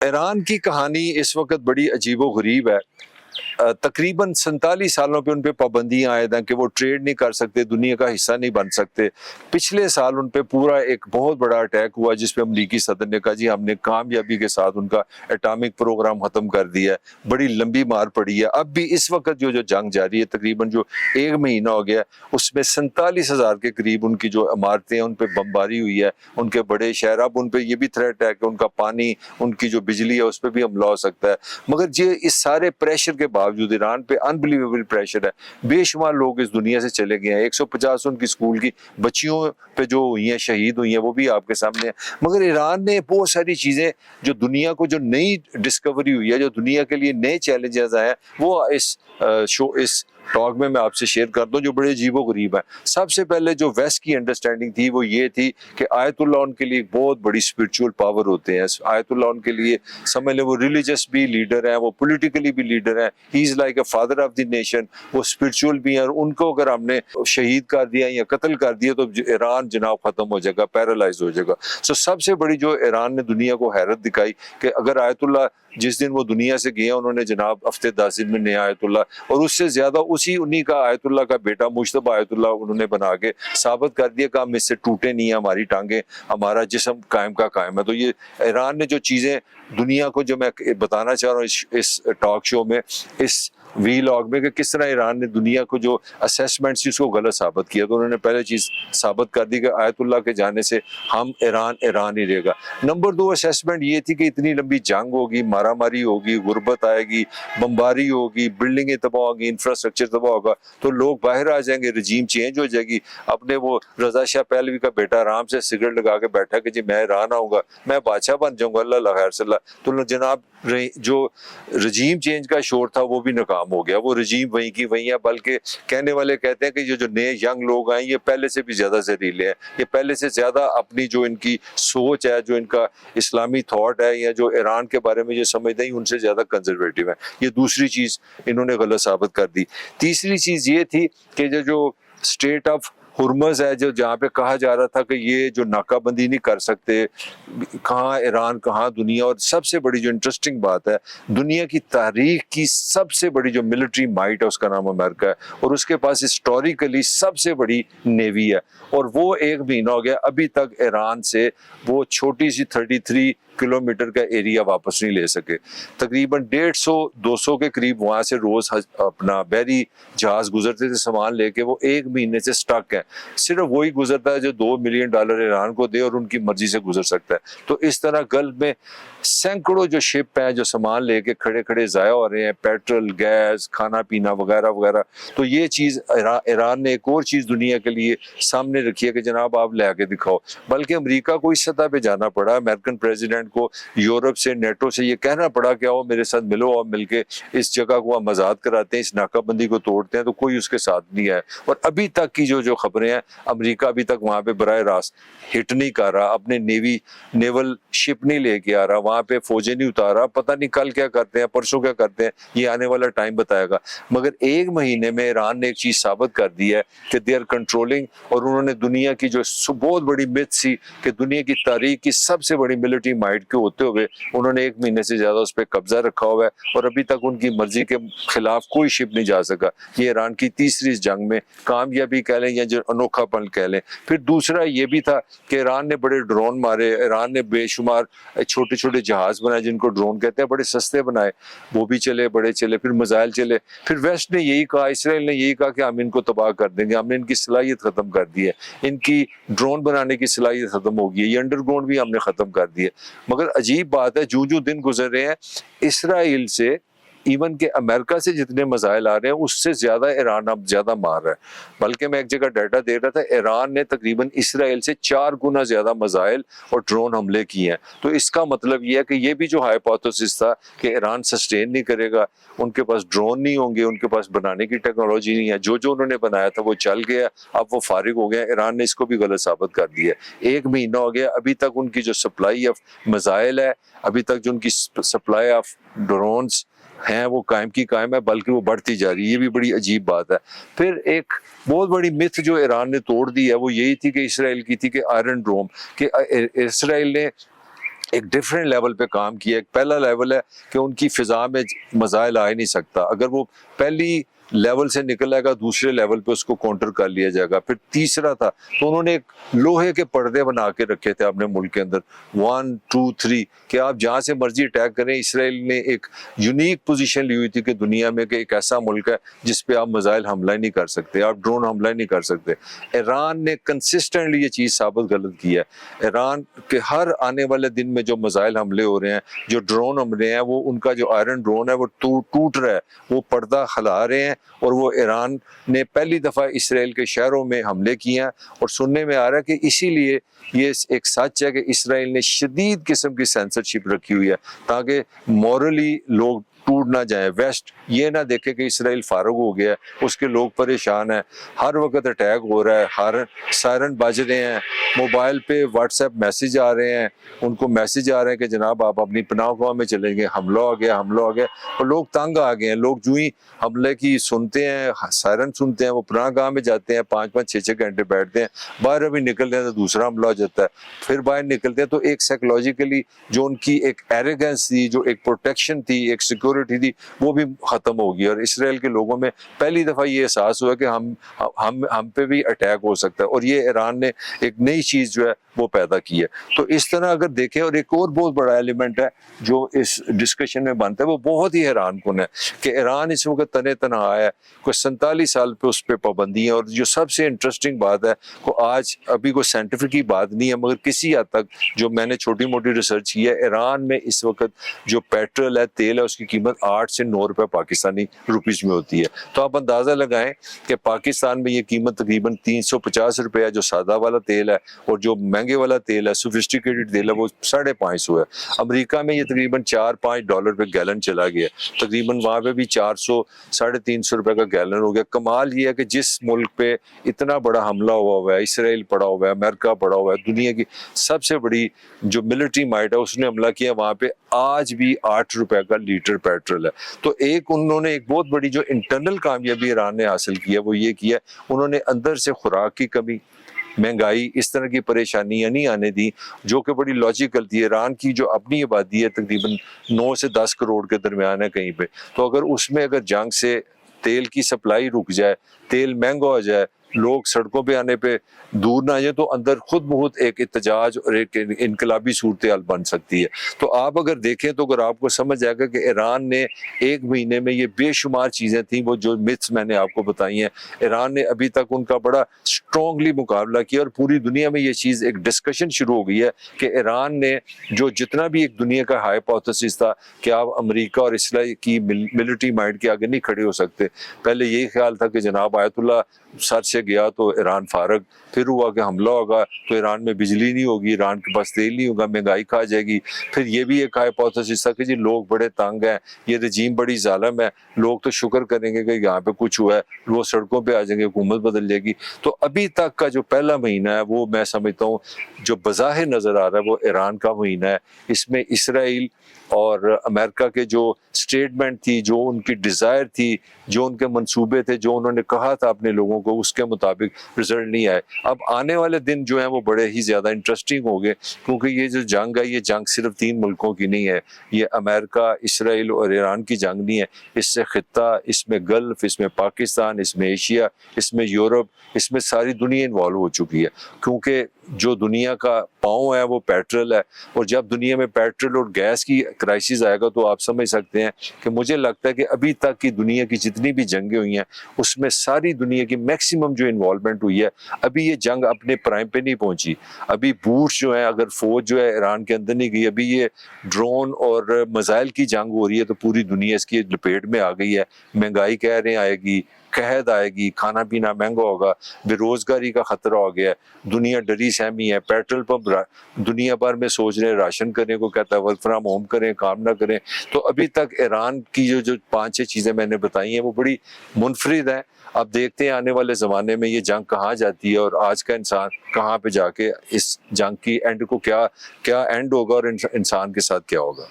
ایران کی کہانی اس وقت بڑی عجیب و غریب ہے۔ تقریباً 47 سالوں پہ ان پہ پابندیاں عائد ہیں کہ وہ ٹریڈ نہیں کر سکتے، دنیا کا حصہ نہیں بن سکتے۔ پچھلے سال ان پہ پورا ایک بہت بڑا اٹیک ہوا جس پہ امریکی صدر نے کہا جی ہم نے کامیابی کے ساتھ ان کا ایٹامک پروگرام ختم کر دیا ہے۔ بڑی لمبی مار پڑی ہے۔ اب بھی اس وقت جو جنگ جاری ہے، تقریباً جو 1 مہینہ ہو گیا، اس میں 47,000 کے قریب ان کی جو عمارتیں ہیں ان پہ بمباری ہوئی ہے، ان کے بڑے شہر۔ اب ان پہ یہ بھی تھریٹ ہے کہ ان کا پانی، ان کی جو بجلی ہے اس پہ بھی حملہ ہو سکتا ہے۔ مگر یہ اس سارے پریشر کے باوجود ایران پہ انبلیویبل پریشر ہے۔ بے شمار لوگ اس دنیا سے چلے گئے ہیں، 150 ان کی اسکول کی بچیوں پہ جو ہوئی ہیں، شہید ہوئی ہیں، وہ بھی آپ کے سامنے ہیں۔ مگر ایران نے بہت ساری چیزیں جو دنیا کو، جو نئی ڈسکوری ہوئی ہے، جو دنیا کے لیے نئے چیلنجز آئے ہیں، وہ اس ٹاک میں آپ سے شیئر کر دوں جو بڑے عجیب و غریب ہیں۔ سب سے پہلے جو ویسٹ کی انڈرسٹینڈنگ تھی وہ یہ تھی کہ آیت اللہ ان کے لیے ایک بہت بڑی اسپرچول پاور ہوتے ہیں۔ آیت اللہ ان کے لیے سمجھ لیں وہ ریلیجس بھی لیڈر ہیں، وہ پولیٹیکلی بھی لیڈر ہیں، he is like a father of the nation, وہ اسپرچول بھی ہیں، اور ان کو اگر ہم نے شہید کر دیا یا قتل کر دیا تو ایران جناب ختم ہو جائے گا، پیرالائز ہو جائے گا۔ سب سے بڑی جو ایران نے دنیا کو حیرت دکھائی کہ اگر آیت اللہ جس دن وہ دنیا سے گئے، انہوں نے جناب ہفتے 10 دن میں نیا آیت اللہ، اور اس سے زیادہ انہی کا آیت اللہ کا بیٹا مجتبی آیت اللہ انہوں نے بنا کے ثابت کر دیا کہ ہم اس سے ٹوٹے نہیں ہیں، ہماری ٹانگیں، ہمارا جسم قائم کا قائم ہے۔ تو یہ ایران نے جو چیزیں دنیا کو، جو میں بتانا چاہ رہا ہوں اس ٹاک شو میں، اس وی لاگ میں، کہ کس طرح ایران نے دنیا کو جو اسیسمنٹس اس کو غلط ثابت کیا۔ تو انہوں نے پہلے چیز ثابت کر دی کہ آیت اللہ کے جانے سے ہم ایران ہی رہے گا۔ نمبر 2 اسیسمنٹ یہ تھی کہ اتنی لمبی جنگ ہوگی، مارا ماری ہوگی، غربت آئے گی، بمباری ہوگی، بلڈنگیں تباہ ہوگی، انفراسٹرکچر تباہ ہوگا، تو لوگ باہر آ جائیں گے، رجیم چینج ہو جائے گی۔ اپنے وہ رضا شاہ پہلوی کا بیٹا آرام سے سگریٹ لگا کے بیٹھا کہ جی میں ایران آؤں گا، میں بادشاہ بن جاؤں گا، اللہ خیر صلی اللہ۔ تو جناب جو رجیم چینج کا شور تھا وہ بھی ناکام ہو گیا، وہ رجیم وہیں کی وہیں ہے۔ بلکہ کہنے والے کہتے ہیں کہ یہ جو نئے ینگ لوگ آئے یہ پہلے سے بھی زیادہ زہریلے ہیں، یہ پہلے سے زیادہ اپنی جو ان کی سوچ ہے، جو ان کا اسلامی تھاٹ ہے، یا جو ایران کے بارے میں یہ سمجھتے ہیں ان سے زیادہ کنزرویٹو ہے۔ یہ دوسری چیز انہوں نے غلط ثابت کر دی۔ تیسری چیز یہ تھی کہ جو اسٹیٹ آف ہرمز ہے، جہاں پہ کہا جا رہا تھا کہ یہ جو ناکہ بندی نہیں کر سکتے، کہاں ایران کہاں دنیا، اور سب سے بڑی جو انٹرسٹنگ بات ہے، دنیا کی تاریخ کی سب سے بڑی جو ملٹری مائٹ ہے اس کا نام امریکہ ہے، اور اس کے پاس ہسٹوریکلی سب سے بڑی نیوی ہے، اور وہ 1 مہینہ ہو گیا ابھی تک ایران سے وہ چھوٹی سی 33 کلومیٹر کا ایریا واپس نہیں لے سکے۔ تقریباً 150-200 کے قریب وہاں سے روز اپنا بحری جہاز گزرتے تھے سامان لے کے، وہ 1 مہینے سے سٹک ہے۔ صرف وہی گزرتا ہے جو $2 ملین ایران کو دے اور ان کی مرضی سے گزر سکتا ہے۔ تو اس طرح گلف میں سینکڑوں جو شپ ہیں جو سامان لے کے کھڑے کھڑے ضائع ہو رہے ہیں، پیٹرول، گیس، کھانا پینا وغیرہ وغیرہ۔ تو یہ چیز ایران نے ایک اور چیز دنیا کے لیے سامنے رکھی ہے کہ جناب آپ لے کے دکھاؤ۔ بلکہ امریکہ کو اس سطح پہ جانا پڑا، امریکن پریزیڈنٹ کو یورپ سے، نیٹو سے یہ کہنا پڑا کہ آؤ میرے ساتھ ملو، اور مل کے اس جگہ کو ہم آزاد کراتے ہیں، اس ناکہ بندی کو توڑتے ہیں۔ تو کوئی اس کے ساتھ نہیں ہے، اور ابھی تک کی جو خبریں ہیں، امریکہ ابھی تک وہاں پہ براہ راست ہٹ نہیں کر رہا، اپنے نیول شپ نہیں لے کے آ رہا، وہاں پہ فوجیں نہیں اتار رہا۔ پتہ نہیں کل کیا کرتے ہیں، پرسوں کیا کرتے ہیں، یہ آنے والا ٹائم بتائے گا۔ مگر 1 مہینے میں ایران نے ایک چیز ثابت کر دی ہے کہ دے آر کنٹرولنگ، اور انہوں نے دنیا کی جو بہت بڑی مت سی کہ دنیا کی تاریخ کی سب سے بڑی ملٹری مائٹ کے ہوتے ہوئے انہوں نے 1 مہینے سے زیادہ اس پہ قبضہ رکھا ہوا ہے، اور ابھی تک ان کی مرضی کے خلاف کوئی شپ نہیں جا سکا۔ یہ ایران کی تیسری جنگ میں کامیابی کہہ لیں یا جو انوکھا پن کہہ لیں۔ پھر دوسرا یہ بھی تھا کہ ایران نے بڑے ڈرون مارے، ایران نے بے شمار چھوٹے چھوٹے جہاز بنائے جن کو ڈرون کہتے ہیں، بڑے سستے بنائے، وہ بھی چلے، بڑے چلے، پھر میزائل چلے۔ پھر ویسٹ نے یہی کہا، اسرائیل نے یہی کہا کہ ہم ان کو تباہ کر دیں گے، ہم نے ان کی صلاحیت ختم کر دی ہے، ان کی ڈرون بنانے کی صلاحیت ختم ہو گئی ہے، یہ انڈر گراؤنڈ بھی ہم نے ختم کر دی ہے۔ مگر عجیب بات ہے، جو دن گزر رہے ہیں، اسرائیل سے ایون کہ امریکہ سے جتنے میزائل آ رہے ہیں اس سے زیادہ ایران اب زیادہ مار رہا ہے۔ بلکہ میں ایک جگہ ڈیٹا دے رہا تھا، ایران نے تقریباً اسرائیل سے 4 گنا زیادہ میزائل اور ڈرون حملے کیے ہیں۔ تو اس کا مطلب یہ ہے کہ یہ بھی جو ہائپوتھیسس تھا کہ ایران سسٹین نہیں کرے گا، ان کے پاس ڈرون نہیں ہوں گے، ان کے پاس بنانے کی ٹیکنالوجی نہیں ہے، جو انہوں نے بنایا تھا وہ چل گیا، اب وہ فارغ ہو گیا۔ ایران نے اس کو بھی غلط ثابت کر دیا ہے۔ 1 مہینہ ہو گیا، ابھی تک ان کی جو سپلائی آف میزائل ہے، ابھی تک جو ان کی سپلائی آف ڈرونز ہیں وہ قائم کی قائم ہے، بلکہ وہ بڑھتی جا رہی ہے۔ یہ بھی بڑی عجیب بات ہے۔ پھر ایک بہت بڑی متھ جو ایران نے توڑ دی ہے وہ یہی تھی کہ اسرائیل کی تھی کہ آئرن ڈوم، کہ اسرائیل نے ایک ڈفرینٹ لیول پہ کام کیا. ایک پہلا لیول ہے کہ ان کی فضا میں میزائل آ ہی نہیں سکتا, اگر وہ پہلی لیول سے نکل آئے گا دوسرے لیول پہ اس کو کاؤنٹر کر لیا جائے گا. پھر تیسرا تھا تو انہوں نے ایک لوہے کے پردے بنا کے رکھے تھے اپنے ملک کے اندر 1 2 3 کہ آپ جہاں سے مرضی اٹیک کریں. اسرائیل نے ایک یونیک پوزیشن لی ہوئی تھی کہ دنیا میں کہ ایک ایسا ملک ہے جس پہ آپ میزائل حملہ ہی نہیں کر سکتے, آپ ڈرون حملہ ہی نہیں کر سکتے. ایران نے کنسسٹنٹلی یہ چیز ثابت غلط کی ہے. ایران کے ہر آنے والے دن میں جو میزائل حملے ہو رہے ہیں, جو ڈرون حملے ہیں, وہ ان کا جو آئرن ڈرون ہے وہ ٹوٹ رہا ہے, وہ پردہ ہلا رہے ہیں. اور وہ ایران نے پہلی دفعہ اسرائیل کے شہروں میں حملے کیے ہیں. اور سننے میں آ رہا ہے کہ اسی لیے یہ ایک سچ ہے کہ اسرائیل نے شدید قسم کی سینسرشپ رکھی ہوئی ہے تاکہ مورلی لوگ ٹوٹ نہ جائیں. ویسٹ یہ نہ دیکھے کہ اسرائیل فارغ ہو گیا ہے, اس کے لوگ پریشان ہیں, ہر وقت اٹیک ہو رہا ہے, ہر سائرن بج رہے ہیں, موبائل پہ واٹس ایپ میسیج آ رہے ہیں, ان کو میسیج آ رہے ہیں کہ جناب آپ اپنی پناہ گاہ میں چلیں گے, حملہ ہو گیا, حملہ ہو گیا. اور لوگ تنگ آ گئے ہیں. لوگ جو ہی حملے کی سنتے ہیں, سائرن سنتے ہیں, وہ پناہ گاہ میں جاتے ہیں, 5 6 گھنٹے بیٹھتے ہیں, باہر ابھی نکلتے ہیں تو دوسرا حملہ ہو جاتا ہے, پھر باہر نکلتے ہیں. تو ایک سائیکولوجیکلی جو ان کی ایک ایروگنس تھی, جو ایک پروٹیکشن تھی, ایک سیکورٹی تھی, وہ بھی ختم ہوگی. اور اسرائیل کے لوگوں میں پہلی دفعہ یہ احساس ہوا کہ ہم پہ بھی اٹیک ہو سکتا ہے. اور یہ ایران نے ایک نئی چیز جو ہے وہ پیدا کی ہے. تو اس طرح اگر دیکھیں, اور ایک اور بہت بڑا ایلیمنٹ ہے جو اس ڈسکشن میں بنتا ہے, وہ بہت ہی حیران کن ہے کہ ایران اس وقت تنے تنہا ہے, کوئی 47 سال پہ اس پہ پابندی ہے. اور جو سب سے انٹرسٹنگ بات ہے, وہ آج ابھی کوئی سائنٹیفک کی بات نہیں ہے مگر کسی حد تک جو میں نے چھوٹی موٹی ریسرچ کی ہے, ایران میں اس وقت جو پیٹرول ہے, تیل ہے, اس کی قیمت 8 سے 9 روپے پاکستانی روپیز میں ہوتی ہے. تو آپ اندازہ لگائیں کہ پاکستان میں یہ قیمت تقریباً 350 روپے ہے جو سادہ والا تیل ہے, اور جو مہنگے والا تیل ہے, سوفسٹیکیٹڈ تیل ہے, وہ 550 ہے. امریکہ میں یہ تقریباً $4-5 پہ گیلن چلا گیا, تقریباً وہاں پہ بھی 400 350 روپے کا گیلن ہو گیا. کمال یہ ہے کہ جس ملک پہ اتنا بڑا حملہ ہوا ہے, اسرائیل پڑا ہوا ہے, امریکہ پڑا ہوا ہے, دنیا کی سب سے بڑی جو ملٹری مائٹ ہے اس نے حملہ کیا, وہاں پہ آج بھی 8 روپے کا لیٹر پیٹرول ہے. تو انہوں نے ایک بہت بڑی جو انٹرنل کامیابی ایران نے حاصل کی ہے وہ یہ کیا, انہوں نے اندر سے خوراک کی کمی, مہنگائی, اس طرح کی پریشانیاں نہیں آنے دی جو کہ بڑی لاجیکل تھی. ایران کی جو اپنی آبادی ہے تقریباً 9 سے 10 کروڑ کے درمیان ہے کہیں پہ, تو اگر اس میں اگر جنگ سے تیل کی سپلائی رک جائے, تیل مہنگا ہو جائے, لوگ سڑکوں پہ آنے پہ دور نہ جائیں, تو اندر خود بخود ایک احتجاج اور ایک انقلابی صورتحال بن سکتی ہے. تو آپ اگر دیکھیں تو اگر آپ کو سمجھ جائے گا کہ ایران نے ایک مہینے میں یہ بے شمار چیزیں تھیں, وہ جو متس میں نے آپ کو بتائی ہیں, ایران نے ابھی تک ان کا بڑا اسٹرانگلی مقابلہ کیا. اور پوری دنیا میں یہ چیز ایک ڈسکشن شروع ہو گئی ہے کہ ایران نے جو جتنا بھی ایک دنیا کا ہائپوتھیسس تھا کہ آپ امریکہ اور اسرائیل کی ملٹری مائنڈ کے آگے نہیں کھڑے ہو سکتے. پہلے یہی خیال تھا کہ جناب آیت اللہ سر سے گیا تو ایران فارغ, پھر ہوا کہ حملہ ہوگا تو ایران میں بجلی نہیں ہوگی, ایران کے پاس تیل نہیں ہوگا, مہنگائی کھا جائے گی. پھر یہ بھی ایک ہائپوتھیسس تھا کہ جی لوگ بڑے تنگ ہیں, یہ رجیم بڑی ظالم ہے, لوگ تو شکر کریں گے کہ یہاں پہ کچھ ہوا ہے, وہ سڑکوں پہ آ جائیں گے, حکومت بدل جائے گی. تو ابھی تک کا جو پہلا مہینہ ہے وہ میں سمجھتا ہوں جو بظاہر نظر آ رہا ہے وہ ایران کا مہینہ ہے. اس میں اسرائیل اور امریکہ کے جو سٹیٹمنٹ تھی, جو ان کی ڈیزائر تھی, جو ان کے منصوبے تھے, جو انہوں نے کہا تھا اپنے لوگوں کو, اس کے مطابق رزلٹ نہیں آئے. اب آنے والے دن جو ہیں وہ بڑے ہی زیادہ انٹرسٹنگ ہو گئے, کیونکہ یہ جو جنگ ہے یہ جنگ صرف 3 ملکوں کی نہیں ہے, یہ امریکہ, اسرائیل اور ایران کی جنگ نہیں ہے. اس سے خطہ, اس میں گلف, اس میں پاکستان, اس میں ایشیا, اس میں یورپ, اس میں ساری دنیا انوالو ہو چکی ہے. کیونکہ جو دنیا کا پاؤں ہے وہ پیٹرول ہے, اور جب دنیا میں پیٹرول اور گیس کی کرائسس آئے گا تو آپ سمجھ سکتے ہیں کہ مجھے لگتا ہے کہ ابھی تک کی دنیا کی جتنی بھی جنگیں ہوئی ہیں اس میں ساری دنیا کی میکسیمم جو انوالومنٹ ہوئی ہے, ابھی یہ جنگ اپنے پرائم پہ نہیں پہنچی. ابھی بوش جو ہے, اگر فوج جو ہے ایران کے اندر نہیں گئی, ابھی یہ ڈرون اور میزائل کی جنگ ہو رہی ہے, تو پوری دنیا اس کی لپیٹ میں آ گئی ہے. مہنگائی کہہ رہے ہیں آئے گی, قحط آئے گی, کھانا پینا مہنگا ہوگا, بے روزگاری کا خطرہ ہو گیا ہے, دنیا ڈری سہمی ہے. پیٹرول پمپ دنیا بھر میں سوچ رہے ہیں راشن کرنے کو, کہتا ہے ورک فرام ہوم کریں, کام نہ کریں. تو ابھی تک ایران کی جو 5-6 چیزیں میں نے بتائی ہیں وہ بڑی منفرد ہیں. اب دیکھتے ہیں آنے والے زمانے میں یہ جنگ کہاں جاتی ہے, اور آج کا انسان کہاں پہ جا کے اس جنگ کی اینڈ کو کیا اینڈ ہوگا, اور انسان کے ساتھ کیا ہوگا.